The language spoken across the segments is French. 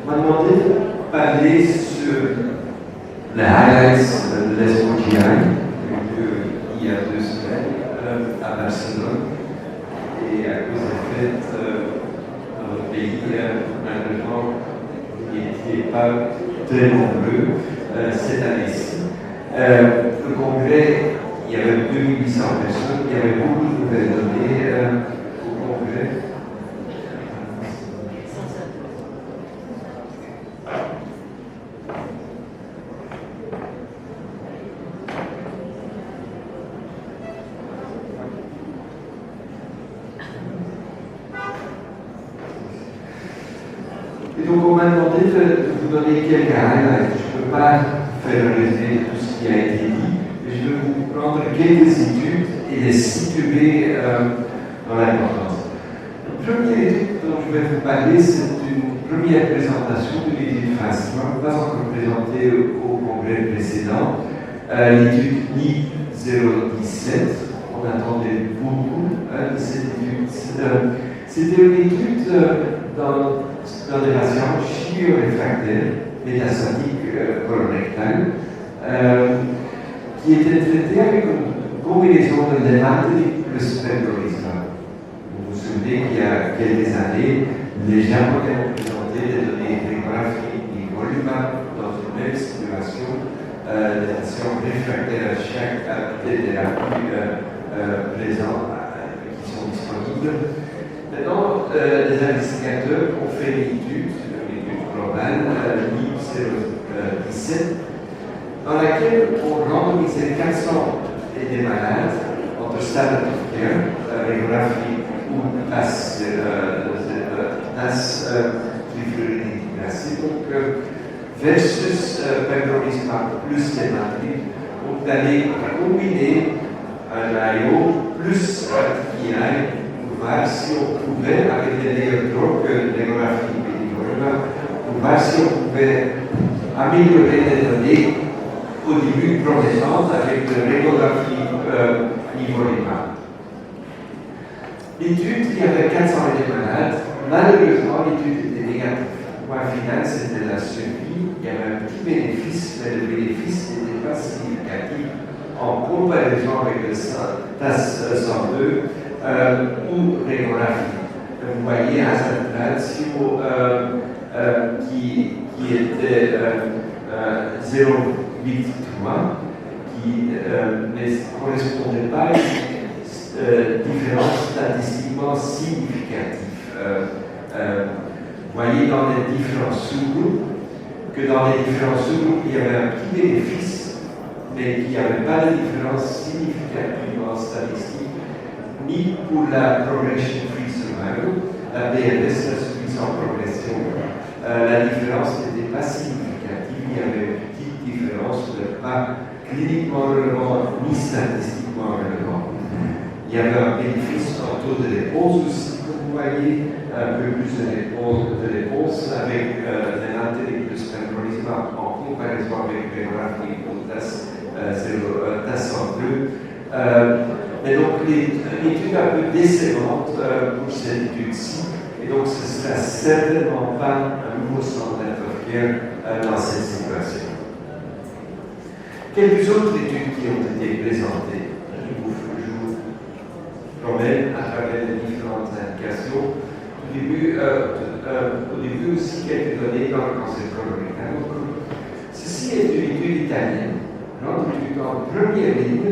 m'a demandé de parler sur les highlights de l'Expo GI, il y a 2 semaines à Barcelone. Et à cause du fait, dans le pays, malheureusement, il n'était pas très nombreux cette année-ci. Le congrès, il y avait 2800 personnes, il y avait beaucoup de nouvelles données au congrès. Et donc on m'a demandé de vous donner quelques highlights. Je ne peux pas faire le résumé de tout ce qui a été dit, mais je vais vous prendre quelques études et les situer dans l'importance. La première étude dont je vais vous parler, c'est une première présentation de l'étude phase 1, pas encore présentée au congrès précédent, l'étude NI 017. On attendait beaucoup de cette étude. C'était une étude dans des patients chimio-réfractaires métastatiques colorectales qui étaient traités avec une combinaison de lématénique plus pembrolizumab. Vous vous souvenez qu'il y a quelques années, les Japonais ont présenté des données démographiques nivolumab dans une même situation des patients réfractaires à chaque des thérapies présentes qui sont disponibles. Maintenant, les investigateurs ont fait une étude globale, NI 017, dans laquelle on randomisait 400 des malades entre standard of care, régiographie ou TAS, trifluoridinacide, versus pembrolizumab plus lématénique. Donc, d'aller combiner un IO plus TKI pour voir si on pouvait, avec des meilleurs drogues que l'échographie pédigraphique, pour voir si on pouvait améliorer les données au début promettantes avec l'échographie nivolumab. L'étude, il y avait 400 malades. Malheureusement, l'étude était négative. Le point final, c'était la survie. Il y avait un petit bénéfice, mais le bénéfice n'était pas significatif en comparaison avec le TAS-102 ou réchographie. Vous voyez un ratio qui était 0,83, qui ne correspondait pas à une différence statistiquement significative. Vous voyez dans les différents sous-groupes que dans les différents sous-groupes, il y avait un petit bénéfice, mais qu'il n'y avait pas de différence significative en statistique, ni pour la progression-free survival, la PFS, la survie sans progression. La différence n'était pas significative, il y avait une petite différence, pas cliniquement relevant ni statistiquement relevant. Il y avait un bénéfice en taux de réponse aussi, comme vous voyez, un peu plus de réponse avec l'ématénique plus pembrolizumab en comparaison avec l'échographie ou TAS-102. Mais donc, l'étude un peu décevante pour cette étude-ci, et donc ce ne sera certainement pas un nouveau standard of care dans cette situation. Quelques autres études qui ont été présentées, je vous promets à travers les différentes indications. Au début aussi quelques données dans le cancer colorectal. Ceci est une étude italienne, une étude en première ligne,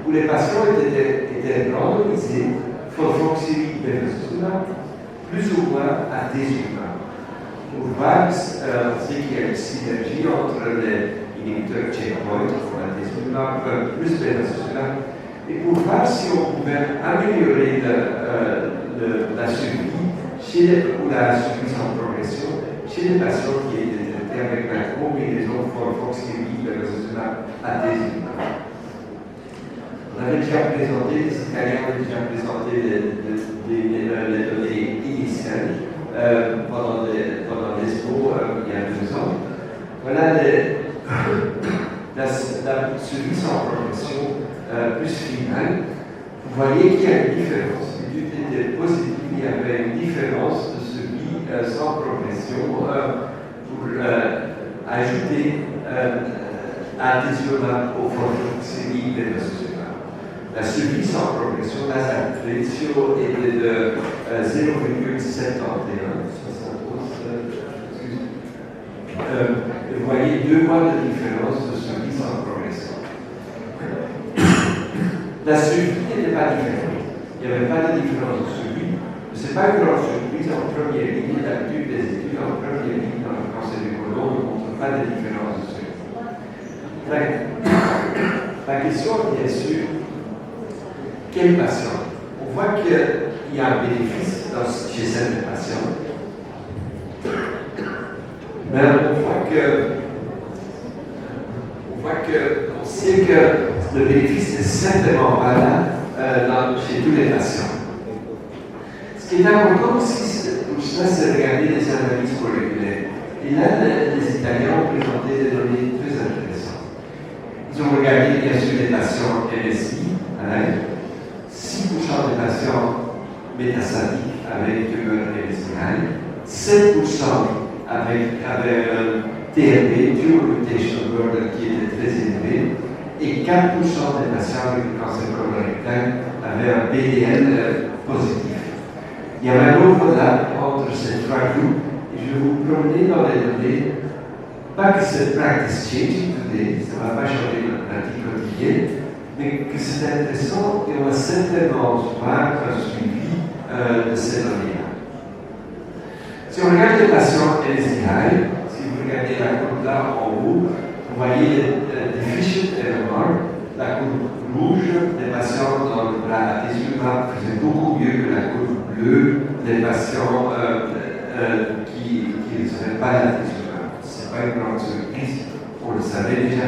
où les patients étaient randomisés folfoxirine bevacizumab plus ou moins à atezolizumab. Pour voir qu'il y a une synergie entre les inhibiteurs checkpoint, atezolizumab plus bevacizumab, et pour voir si on pouvait améliorer la survie ou la survie sans progression chez les patients qui étaient traités avec la combinaison folfoxirine bevacizumab atezolizumab. On avait déjà présenté, les Italiens ont déjà présenté les données initiales pendant l'ESPO il y a 2 ans. Voilà la survie sans progression plus finale. Vous voyez qu'il y a une différence. L'étude était positive, il y avait une différence de survie sans progression pour ajouter adhésionnement au fonctionnement de la survie sans progression, là, sa prédiction était de 0,71. Vous voyez 2 mois de différence de survie sans progression. La survie n'était pas différente. Il n'y avait pas de différence de survie. Ce n'est pas une grande surprise en première ligne. D'habitude, des études en première ligne dans le cancer du côlon ne montrent pas de différence de survie. La question est bien sûr, quel patient? On voit qu'il y a un bénéfice chez certains patients. Mais on sait que le bénéfice n'est certainement pas là chez tous les patients. Ce qui est important aussi, pour cela, c'est de regarder les analyses moléculaires. Et là, les Italiens ont présenté des données très intéressantes. Ils ont regardé bien sûr les patients MSI, 6% des patients métastatiques avec tumeur MSI, 7% avec TRB, Tumor Mutation Burden, qui était très élevé, et 4% des patients avec le cancer colorectal avaient un PDL positif. Il y avait un overlap entre ces 3 groupes, et je vais vous promener dans les données, pas que c'est practice changing today, ça ne va pas changer notre pratique quotidienne, mais que c'est intéressant et on va certainement voir un suivi de ces données-là. Si on regarde les patients LSI, si vous regardez la courbe là en haut, vous voyez le deficient MMR, la courbe rouge des patients dans le bras adhésional faisait beaucoup mieux que la courbe bleue des patients qui ne seraient pas adhésional. Ce n'est pas une grande surprise, on le savait déjà.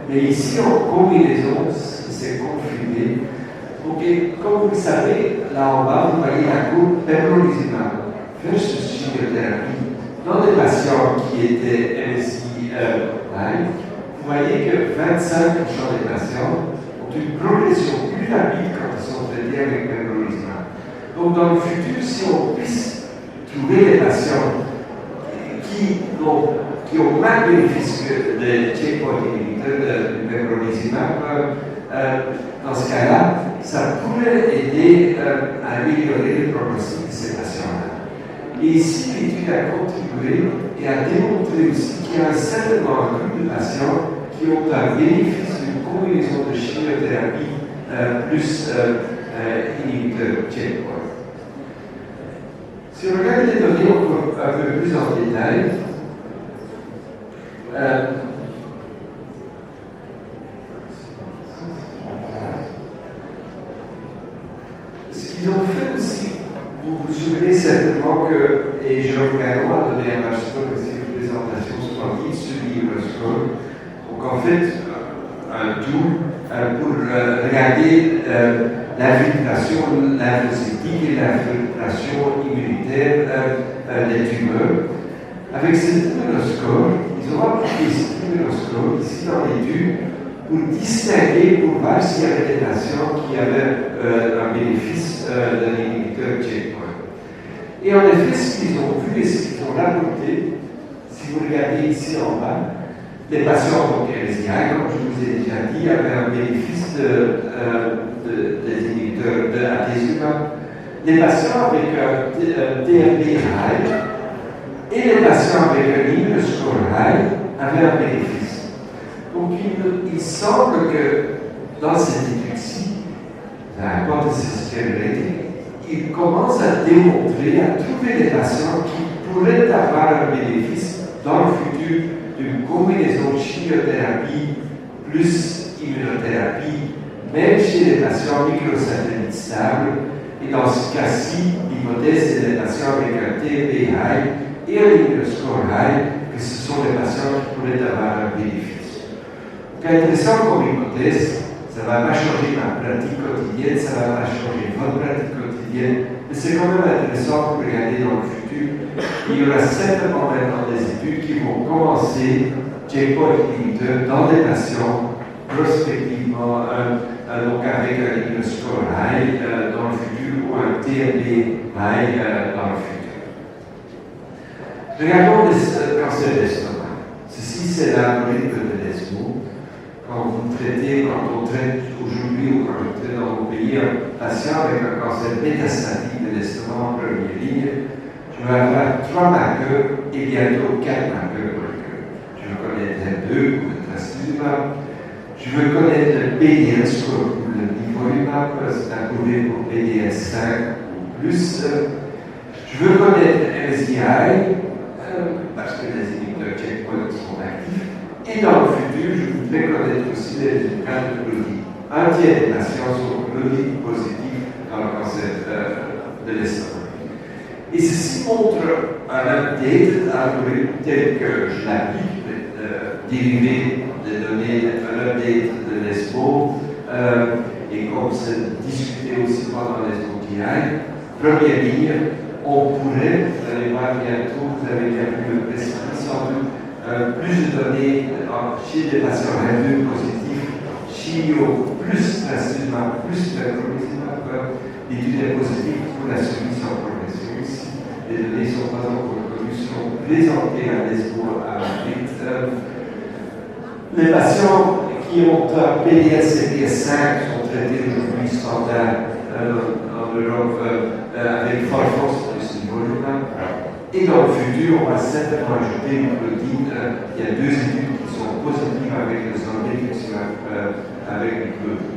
Mais ici, en combinaison, c'est confirmé. Donc, comme vous le savez, là en bas, vous voyez la courbe pembrolizumab versus chimiothérapie dans des patients qui étaient MSI high. Vous voyez que 25% des patients ont une progression plus rapide quand ils sont traités avec pembrolizumab. Donc, dans le futur, si on puisse trouver des patients qui ont moins de bénéfices que les checkpoint inhibiteurs du pembrolizumab, dans ce cas-là, ça pourrait aider à améliorer le pronostic de ces patients-là. Et ici, l'étude a contribué et a démontré aussi qu'il y a certainement un groupe de patients qui ont un bénéfice d'une combinaison de chimiothérapie plus inhibiteur checkpoint. Si on regarde les données un peu plus en détail, ce qu'ils ont fait aussi, vous vous souvenez certainement que, et Jérôme Gallon a donné un score aussi une présentation splendide sur l'Immune-Score. Donc en fait, un tool pour regarder l'infiltration lymphocytique et l'infiltration immunitaire des tumeurs. Avec cet Immune-Score, ils ont appliqué cet Immune-Score ici dans l'étude pour distinguer, pour voir s'il y avait des patients qui avaient un bénéfice d'un inhibiteur checkpoint. Et en effet, ce qu'ils ont vu et ce qu'ils ont rapporté, si vous regardez ici en bas, les patients donc LSI, comme je vous ai déjà dit, avaient un bénéfice des inhibiteurs de adhésion. Les patients avec un TRB high et les patients avec un Immune-Score high avaient un bénéfice. Donc il semble que dans cette étude-ci, la hypothesis generating, il commence à démontrer, à trouver des patients qui pourraient avoir un bénéfice dans le futur d'une combinaison chimiothérapie plus immunothérapie, même chez les patients microsatellites stables. Et dans ce cas-ci, l'hypothèse c'est des patients avec un TRB high et un Immune-Score high, que ce sont des patients qui pourraient avoir un bénéfice. Donc, intéressant comme hypothèse, ça ne va pas changer ma pratique quotidienne, ça ne va pas changer votre pratique quotidienne, mais c'est quand même intéressant pour regarder dans le futur. Il y aura certainement maintenant des études qui vont commencer checkpoint inhibiteur dans des patients prospectivement, donc avec un Immune-Score high dans le futur ou un TRB high dans le futur. Regardons le cancer d'estomac. Ceci, c'est l'algorithme de l'ESMO. Quand on traite aujourd'hui ou quand on traite dans mon pays un patient avec un cancer métastatique de l'estomac en première ligne, je vais avoir 3 marqueurs et bientôt 4 marqueurs moléculaires. Je veux connaître les 2 pour le trastuzumab. Je veux connaître le PDL score pour le nivolumab, c'est approuvé pour PDL 5 ou plus. Je veux connaître le MSI, parce que les inhibiteurs checkpoint sont actifs. Et dans le futur, je voudrais connaître aussi les résultats de l'audit. Un tiers des patients sont l'audit positif dans le cancer de l'estomac. Et ceci montre un update algorithme tel que je l'applique, dérivé des données, un update de l'ESMO, et comme c'est discuté aussi pendant l'ESMO TI, première ligne, on pourrait, vous allez voir bientôt, vous avez bien vu le précédent, sans doute, plus de données chez des patients HER2 positifs, chimio plus trastuzumab plus pembrolizumab, l'étude est positive pour la suivi sans progression ici. Les données ne sont pas encore connues, seront présentées à l'ESMO à Madrid. Les patients qui ont un PDL-CPS5 sont traités aujourd'hui standard en Europe avec force plus nivolumab. Et dans le futur, on va certainement ajouter une protéine. Il y a 2 études qui sont positives avec le zolbetuximab avec le protéine.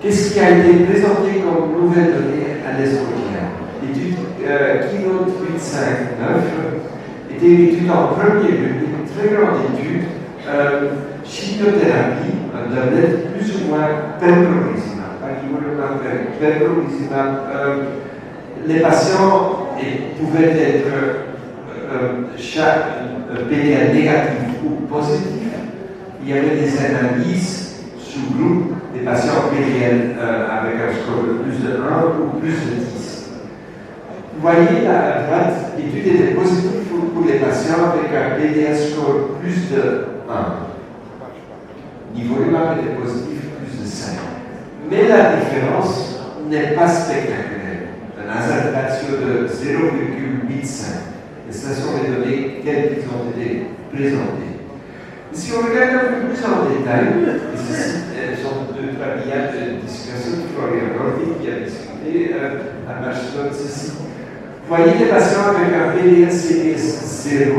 Qu'est-ce qui a été présenté comme nouvelle donnée à l'ESMO-TI? L'étude Keynote 859 était une étude en premier lieu, une très grande étude, chimiothérapie, un doublet plus ou moins pembrolizumab, pas nivolumab, pembrolizumab. Les patients pouvaient être chaque PDL négatif ou positif. Il y avait des analyses sous-groupe des patients PDL avec un score de plus de 1 ou plus de 10. Vous voyez là à droite, l'étude était positive pour les patients avec un PDL score plus de 1. Nivolumab était positif plus de 5. Mais la différence n'est pas spectaculaire. Un hazard ratio de 0,85. Et ce sont les données telles qu'elles ont été présentées. Si on regarde un peu plus en détail, et ceci sont 2-3 bilans de discussion de Florian Gordy qui a discuté à Barcelone ceci. Vous voyez des patients avec un PDL-CPS 0,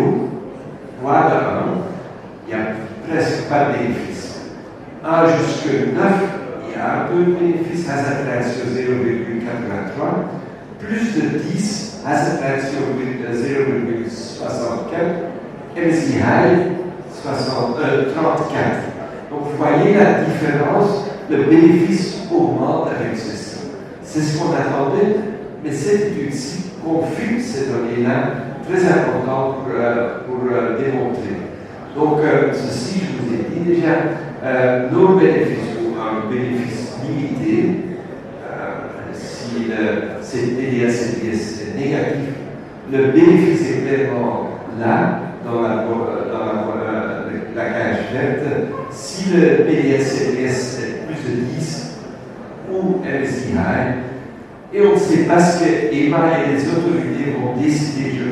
voire de 1, il n'y a presque pas de bénéfice. 1 jusqu'à 9, il y a un peu de bénéfice, hazard ratio 0,83. Plus de 10, hazard ratio 0,64, MSI high 34. Donc vous voyez la différence, le bénéfice augmente avec ceci. C'est ce qu'on attendait, mais cette étude-ci confirme ces données-là, très importantes pour démontrer. Donc ceci, je vous ai dit déjà, nos bénéfices ont un bénéfice limité. Si le PDL-CPS est négatif, le bénéfice est clairement là, dans la cage verte. Si le PDL-CPS est plus de 10 ou MSI high, et on ne sait pas ce que EMA et les autorités vont décider. Je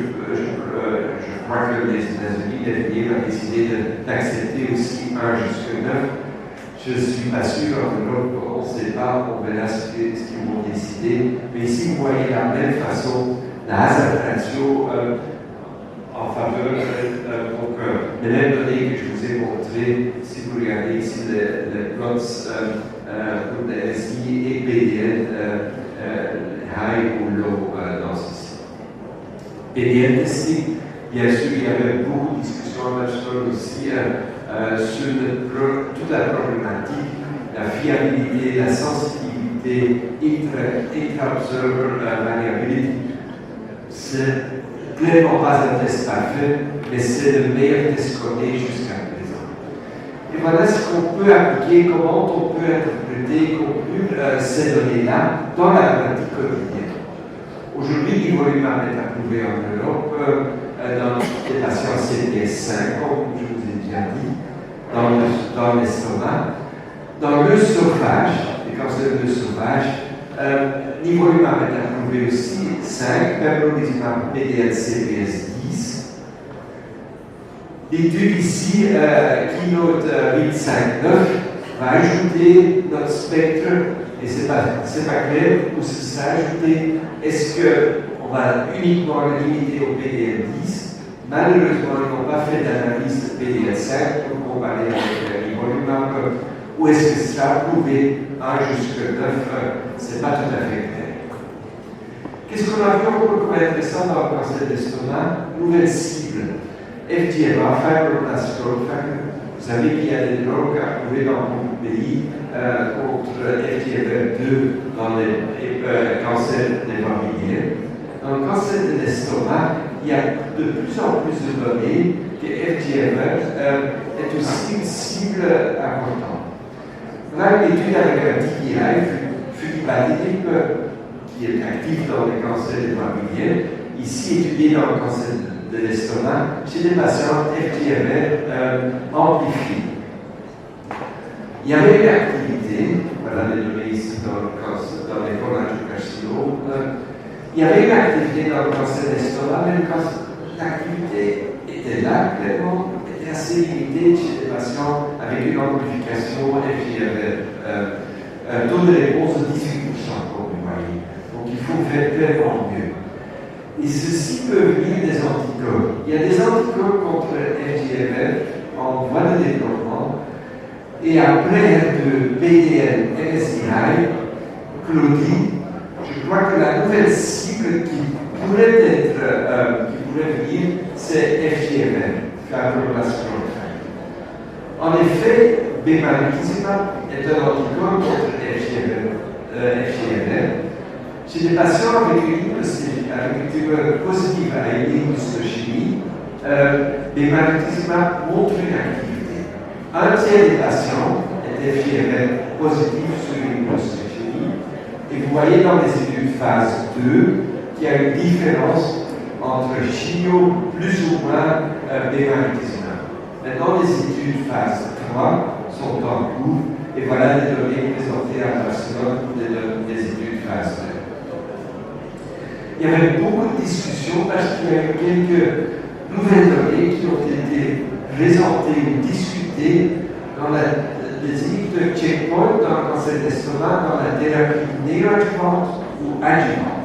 crois que les États-Unis, l'FDA va décider d'accepter aussi 1 jusqu'à 9. Je ne suis pas sûr, en Europe, on ne sait pas, on verra ce qu'ils vont décider. Mais ici, vous voyez de la même façon la hazard ratio en faveur, donc les mêmes données que je vous ai montrées, si vous regardez ici les plots pour les SI et PDL, high ou low dans ceci. PDL testing, bien sûr, il y avait beaucoup de discussions à Barcelone aussi sur toute la problématique, la fiabilité, la sensibilité, intra-observer variability. C'est clairement pas un test parfait, mais c'est le meilleur test qu'on ait jusqu'à présent. Et voilà ce qu'on peut appliquer, comment on peut interpréter, conclure ces données-là dans la pratique quotidienne. Aujourd'hui, nivolumab est approuvé en Europe dans les patients CPS5, comme je vous ai déjà dit, dans l'estomac. Dans l'œsophage, les cancers de l'œsophage, nivolumab est approuvé trouvé aussi 5 pembrolizumab PDL-CPS10. L'étude ici, Keynote 859, va ajouter notre spectre, et c'est pas clair où ce sera ajouté. Est-ce qu'on va uniquement le limiter au PDL10? Malheureusement, ils n'ont pas fait d'analyse de PDL5 pour comparer avec l'ivolumab, ou est-ce que ce sera approuvé 1 jusqu'à 9? Ce n'est pas tout à fait clair. Qu'est-ce qu'on a vu encore comme intéressant dans le cancer d'estomac? Nouvelle cible. FGFR, fibroblast growth factor. Vous savez qu'il y a des drogues approuvées dans beaucoup de pays contre FGFR2 dans les cancers des voies biliaires. Dans le cancer de l'estomac, il y a de plus en plus de données que FGFR est aussi une cible importante. On a une étude avec un TKI, fudipatinib, qui est actif dans les cancers des voies biliaires, ici étudié dans le cancer de l'estomac, chez des patients FGFR amplifiés. Il y avait une activité, voilà les données ici dans les cholangiocarcinomes, il y avait une activité dans le cancer d'estomac, mais l'activité était là, clairement, était assez limitée chez des patients avec une amplification FGFR. Un taux de réponse de 18%, comme vous voyez. Donc il faut faire clairement mieux. Et ceci peut venir des anticorps. Il y a des anticorps contre FGFR en voie de développement. Et après de PDL, MSI, Claudie, je crois que la nouvelle cible qui pourrait venir, c'est FGFR, fibroblast growth factor. En effet, bemarituzumab est un anticorps contre FGFR. Chez des patients avec une tumeur positive à l'immunohistochimie, bemarituzumab montre une activité. Un tiers des patients étaient FGFR positifs sur l'immunohistochimie, et vous voyez dans les études phase 2 qu'il y a une différence entre chimio plus ou moins bemarituzumab. Maintenant, les études phase 3 sont en cours, et voilà les données présentées à Barcelone des études phase 2. Il y avait beaucoup de discussions parce qu'il y a eu quelques nouvelles données qui ont été présentées ou discutées dans les inhibiteurs checkpoint dans le cancer d'estomac, dans la thérapie néoadjuvante ou adjuvante.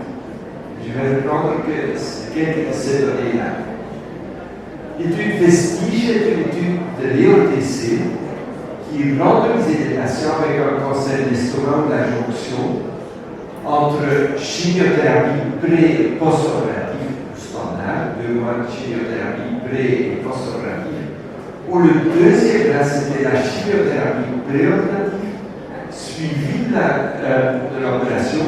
Je vais reprendre quelques de ces données-là. L'étude Vestige est une étude de l'EOTC qui randomisait des patients avec un cancer d'estomac ou de la jonction entre chimiothérapie pré- et post-opérative standard, 2 mois de chimiothérapie pré- et post-opérative, où le deuxième là, c'était la chimiothérapie préopérative, suivie de l'opération,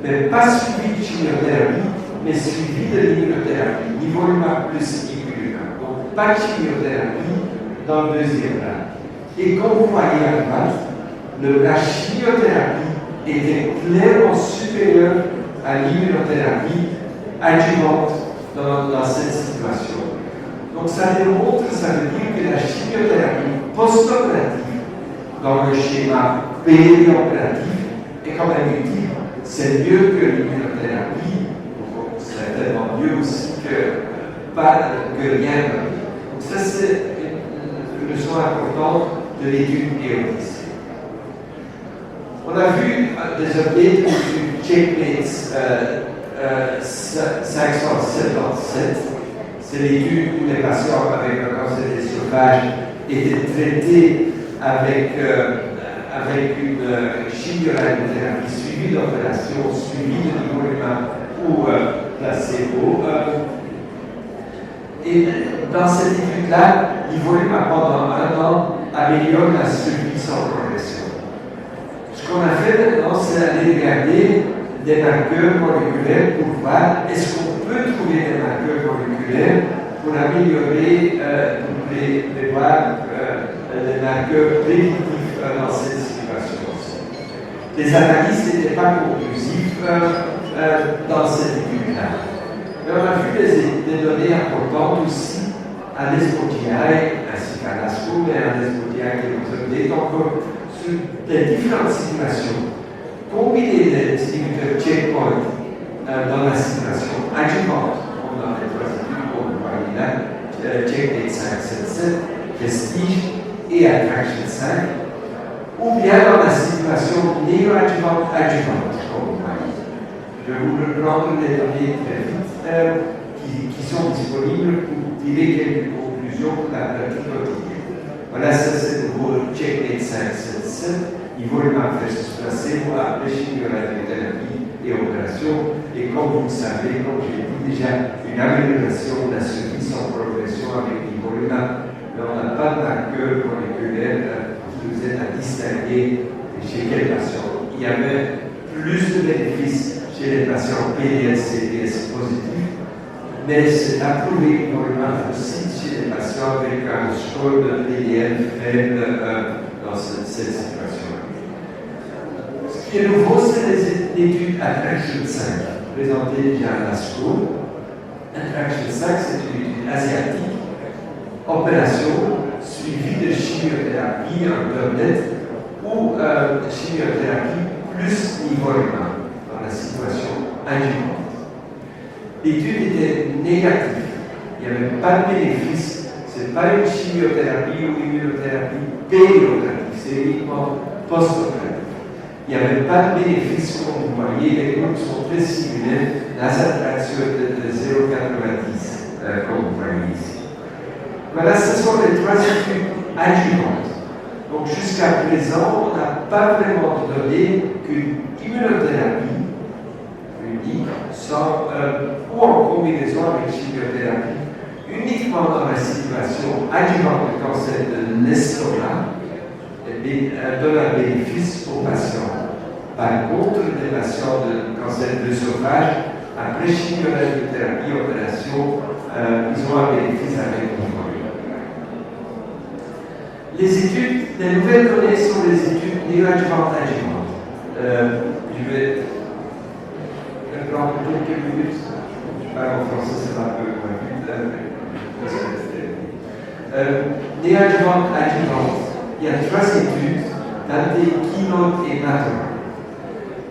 mais pas suivie de chimiothérapie, mais suivie de l'immunothérapie, nivolumab plus ipilimumab. Donc pas de chimiothérapie dans le deuxième là. Et comme vous voyez à droite, la chimiothérapie était clairement supérieure à l'immunothérapie adjuvante dans cette situation. Donc ça démontre, ça veut dire que la chimiothérapie post-opérative dans le schéma périopératif est quand même utile. C'est mieux que l'immunothérapie, c'est tellement mieux aussi que rien. Donc ça c'est une leçon importante de l'étude EOTC. On a vu des updates sur Checkmate 577. C'est l'étude où les patients avec un cancer d'œsophage étaient traités avec une chimiothérapie suivie d'opération, suivie de nivolumab ou placebo. Et dans cette étude-là, nivolumab pendant 1 an améliore la survie sans progression. Ce qu'on a fait maintenant, c'est aller regarder des marqueurs moléculaires pour voir est-ce qu'on peut trouver des marqueurs moléculaires pour améliorer, pour prévoir des marqueurs prédictifs dans cette situation. Les analyses n'étaient pas conclusives dans cette étude-là. Mais on a vu des données importantes aussi à l'ESPOTI, ainsi qu'à l'ASCO, mais à l'ESPOTI qui nous update encore sur les différentes situations. Combiner les inhibiteurs checkpoint dans la situation adjuvante, comme dans les trois études qu'on voyait là, Checkmate 577, Prestige et Attraction 5, ou bien dans la situation néo-adjuvante, comme vous voyez. Je vais vous reprendre les données très vite qui sont disponibles pour tirer quelques conclusions pour la pratique quotidienne. Voilà, ça c'est le nouveau Checkmate 577. Il vaut le manifeste placebo après chimiothérapie et opération. Et comme vous le savez, comme j'ai dit déjà, une amélioration de la survie sans progression avec l'ivolumab. Mais on n'a pas de marqueur moléculaire qui nous aide à distinguer chez quels patients. Il y avait plus de bénéfices chez les patients PDL-CDS positifs, mais c'est approuvé l'ivolumab aussi chez les patients avec un score de PDL faible dans cette situation. Ce qui est nouveau, c'est les études Attraction 5, présentées déjà à l'ASCO. Attraction 5, c'est une étude asiatique, opération suivie de chimiothérapie en doublet ou chimiothérapie plus nivolumab dans la situation adjuvante. L'étude était négative, il n'y avait pas de bénéfice, ce n'est pas une chimiothérapie ou immunothérapie périopérative, c'est uniquement post-opérative. Il n'y avait pas de bénéfice, comme vous voyez, les groupes sont très similaires, la saturation de 0,90, comme vous voyez ici. Voilà, ce sont les trois études adjuvantes. Donc jusqu'à présent, on n'a pas vraiment donné qu'une immunothérapie unique, ou en combinaison avec chimiothérapie, uniquement dans la situation adjuvante de cancer de l'estomac, donne un bénéfice aux patients. Par contre, les patients de cancer de l'œsophage, après chimiothérapie opération, ils ont un bénéfice avec l'ivolumab. Les études, les nouvelles données sont les études néoadjuvantes adjuvantes. Je vais prendre quelques minutes. Je parle en français, c'est un peu néoadjuvante adjuvante. Il y a trois études, Dante, Keynote et Matter.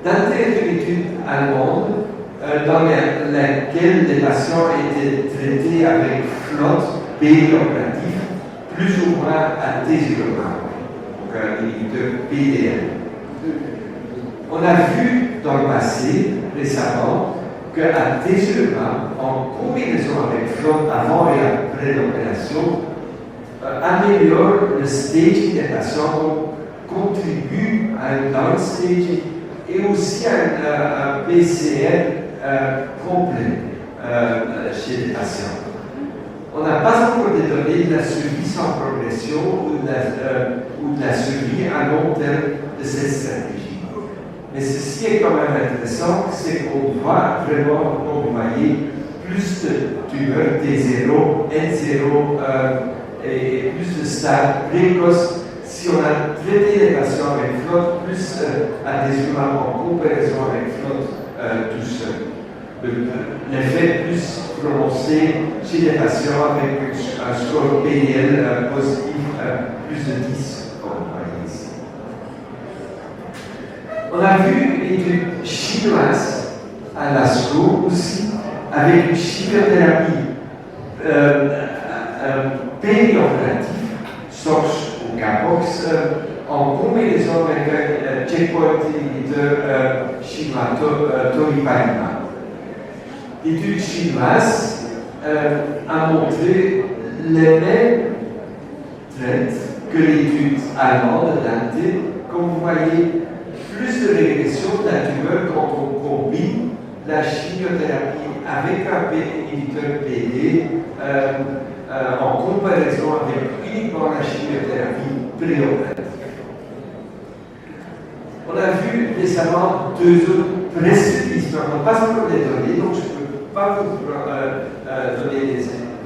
Dante est une étude allemande dans laquelle les patients étaient traités avec flotte périopérative, plus ou moins atezolizumab, donc un inhibiteur PDL. On a vu dans le passé, récemment, que atezolizumab, en combinaison avec flotte avant et après l'opération, améliore le staging des patients, contribue à un downstaging et aussi à un PCR complet chez les patients. On n'a pas encore des données de la survie sans progression ou de la survie à long terme de cette stratégie. Mais ceci est quand même intéressant, c'est qu'on voit vraiment, comme vous voyez, plus de tumeurs T0, N0, et plus de stades précoces si on a traité les patients avec flotte, plus atezolizumab en comparaison avec flotte tout seul. L'effet plus prononcé chez les patients avec un score PDL positif plus de 10, comme vous voyez ici. On a vu une étude chinoise à l'ASCO aussi, avec une chimiothérapie périopérative, SOX ou CAPOX, en combinaison avec un checkpoint inhibiteur chinois toripalimab. L'étude chinoise a montré les mêmes trends que l'étude allemande Dante. Comme vous voyez, plus de régression de la tumeur quand on combine la chimiothérapie avec un inhibiteur PD en comparaison avec uniquement la chimiothérapie préopérative. On a vu récemment deux autres précipices, on n'a pas encore les données, donc je ne peux pas vous donner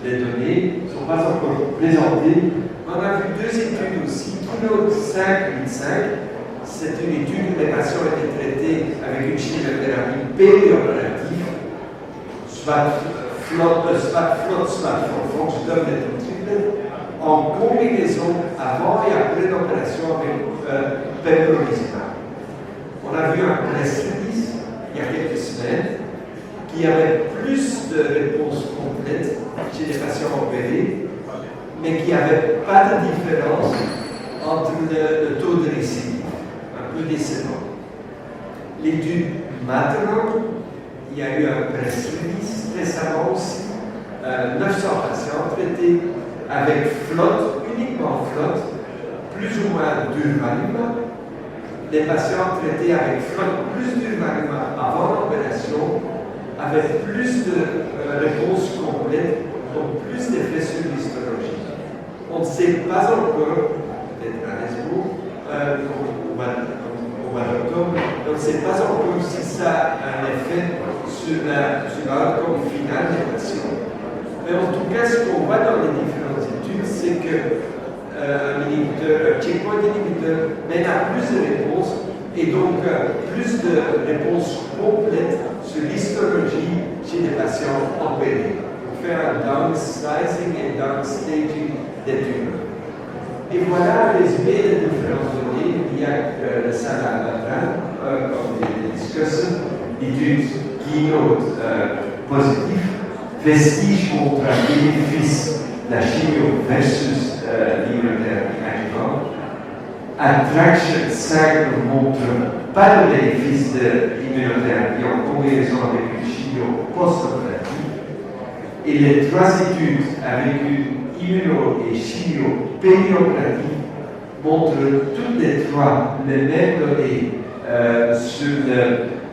les données, ils ne sont pas encore présentés. On a vu deux études aussi, Keynote 585, c'est une étude où les patients étaient traités avec une chimiothérapie périopérative, soit flotte, je donne les triplets, en combinaison avant et après l'opération avec pembrolizumab. On a vu un press release il y a quelques semaines qu'il y avait plus de réponses complètes chez les patients opérés, mais qu'il n'y avait pas de différence entre le taux de récidive, un peu décevant. L'étude Matterhorn, il y a eu un press release récemment aussi, 900 patients traités avec flotte, uniquement flotte, plus ou moins durvalumab. Les patients traités avec flotte plus durvalumab avant l'opération avaient plus de réponses complètes, donc plus d'effets sur l'histologie. On ne sait pas encore, peut-être à l'ESMO, au mois d'octobre, on ne sait pas encore si ça a un effet sur l'outcome final des patients. Mais en tout cas, ce qu'on voit dans les différentes études, c'est que un checkpoint inhibiteur mène à plus de réponses et donc plus de réponses complètes sur l'histologie chez les patients opérés. On fait un downsizing et downstaging des tumeurs. Et voilà le résumé des différentes données. Il y a le Saint-Valentin, comme j'ai discuté, l'étude keynote positif, vestige montre un bénéfice de la chimio versus l'immunothérapie adjuvante. Attraction 5 ne montre pas de bénéfice de l'immunothérapie en combinaison avec une chimio post-opérative. Et les trois études avec une immuno et chimio périopérative montrent toutes les trois les mêmes données sur le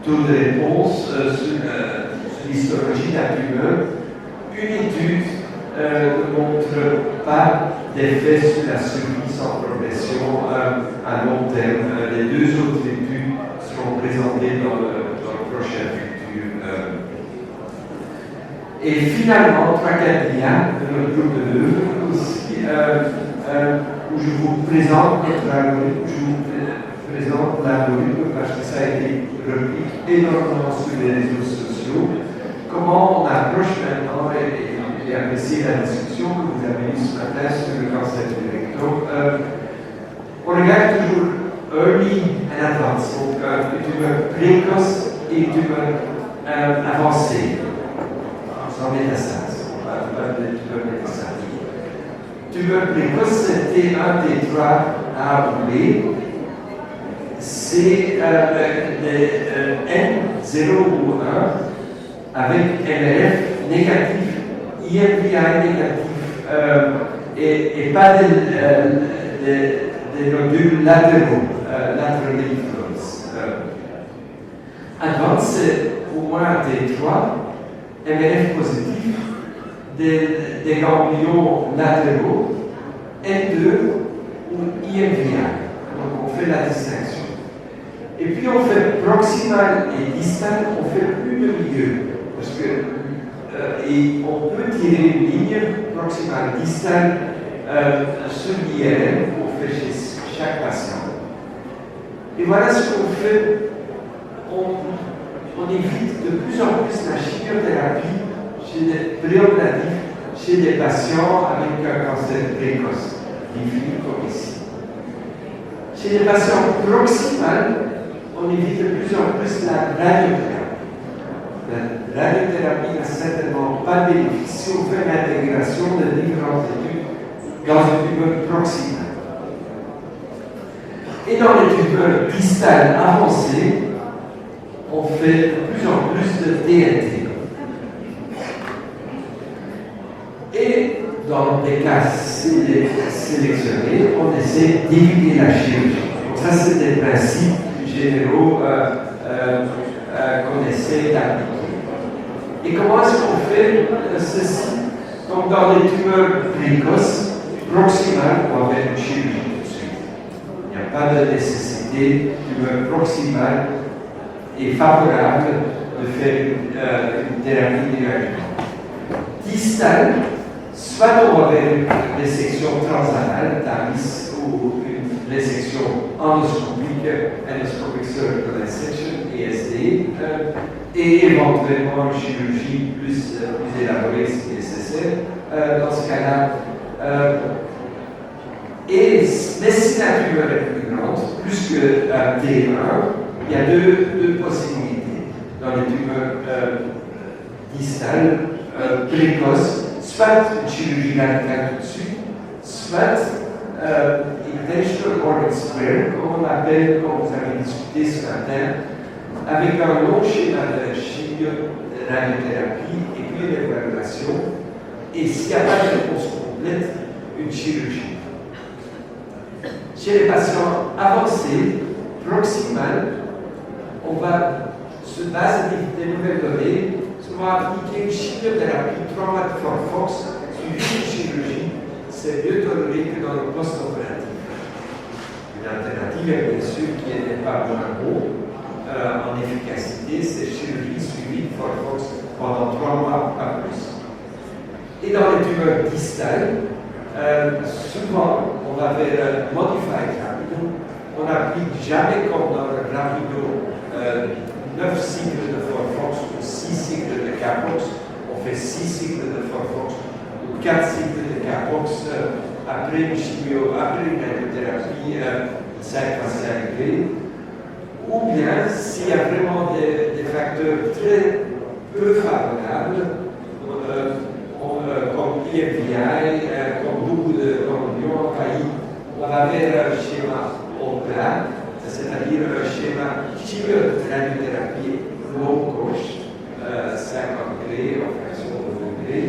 taux de réponse, sur l'histologie de la tumeur. Une étude ne montre pas d'effet sur la survie sans progression à long terme. Les deux autres études seront présentées dans le prochain futur. Et finalement, Tracadria, notre groupe de deux, aussi, où je vous présente l'algorithme parce que ça a été repris énormément sur les réseaux sociaux. Comment on approche maintenant, et j'ai apprécié la discussion que vous avez eue ce matin sur le cancer du rectum. On regarde toujours early and advanced, donc tumeur précoce et tumeur avancée, sans métastase. On parle de tumeur métastase. Tumeur précoce, c'était un des trois à abouler. C'est N0 ou 1 avec MRF négatif, IMVI négatif et pas des nodules latéraux, lateral lymph nodes. Advance, c'est au moins T3, MRF positif, des ganglions latéraux, N2 ou IMVI. Donc on fait la distinction. Et puis on fait proximal et distal, on fait plus de milieu. Parce que, et on peut tirer une ligne proximale distale sur l'IRM qu'on fait chez chaque patient. Et voilà ce qu'on fait. On évite de plus en plus la chimiothérapie chez les préopératifs, chez des patients avec un cancer précoce, difficile comme ici. Chez les patients proximales, on évite de plus en plus la radiothérapie. La radiothérapie n'a certainement pas de bénéfice si on fait l'intégration de différentes études dans une tumeur proximale. Et dans les tumeurs distales avancées, on fait de plus en plus de TNT. Et dans des cas sélectionnés, on essaie d'éviter la chirurgie. Donc ça, c'est des principes généraux qu'on essaie d'appliquer. Et comment est-ce qu'on fait ceci? Donc dans les tumeurs précoces, proximales, on va faire une chirurgie tout de suite. Il n'y a pas de nécessité. Tumeur proximale est favorable de faire une thérapie d'évacuation. Distale, soit on va faire une résection transanale, TAVIS, ou une résection endoscopique, endoscopic surgical dissection, ESD, et éventuellement une chirurgie plus élaborée si nécessaire. Dans ce cas-là, mais si la tumeur est plus grande, plus que T1, il y a deux possibilités. Dans les tumeurs distale précoce, soit une chirurgie radicale tout de suite, soit intentional organ sparing, comme on appelle, comme vous avez discuté ce matin, avec un long schéma de chimio-radiothérapie et puis une évaluation. Et s'il n'y a pas de réponse complète, une chirurgie. Chez les patients avancés, proximales, on va se baser des nouvelles données, on va appliquer une chimiothérapie, 3 mois de Forfox, suivi d'une chirurgie. C'est mieux toléré que dans le post-opératif. Une alternative est bien sûr qui n'est pas moins haut en efficacité, c'est chirurgie suivie de Forfox pendant 3 mois, pas plus. Et dans les tumeurs distales, souvent on va vers Modified Rapido. On n'applique jamais comme dans le Rapido 9 cycles de Forfox ou 6 cycles de Capox. On fait 6 cycles de Forfox ou 4 cycles de Capox après une chimio, après une radiothérapie 5x5V. Ou bien, s'il y a vraiment des facteurs très peu favorables, comme IFVI, comme beaucoup de Lyon, on va vers un schéma au plat, c'est-à-dire un schéma chimiothérapie low cost, 50 degrés en fraction de degré,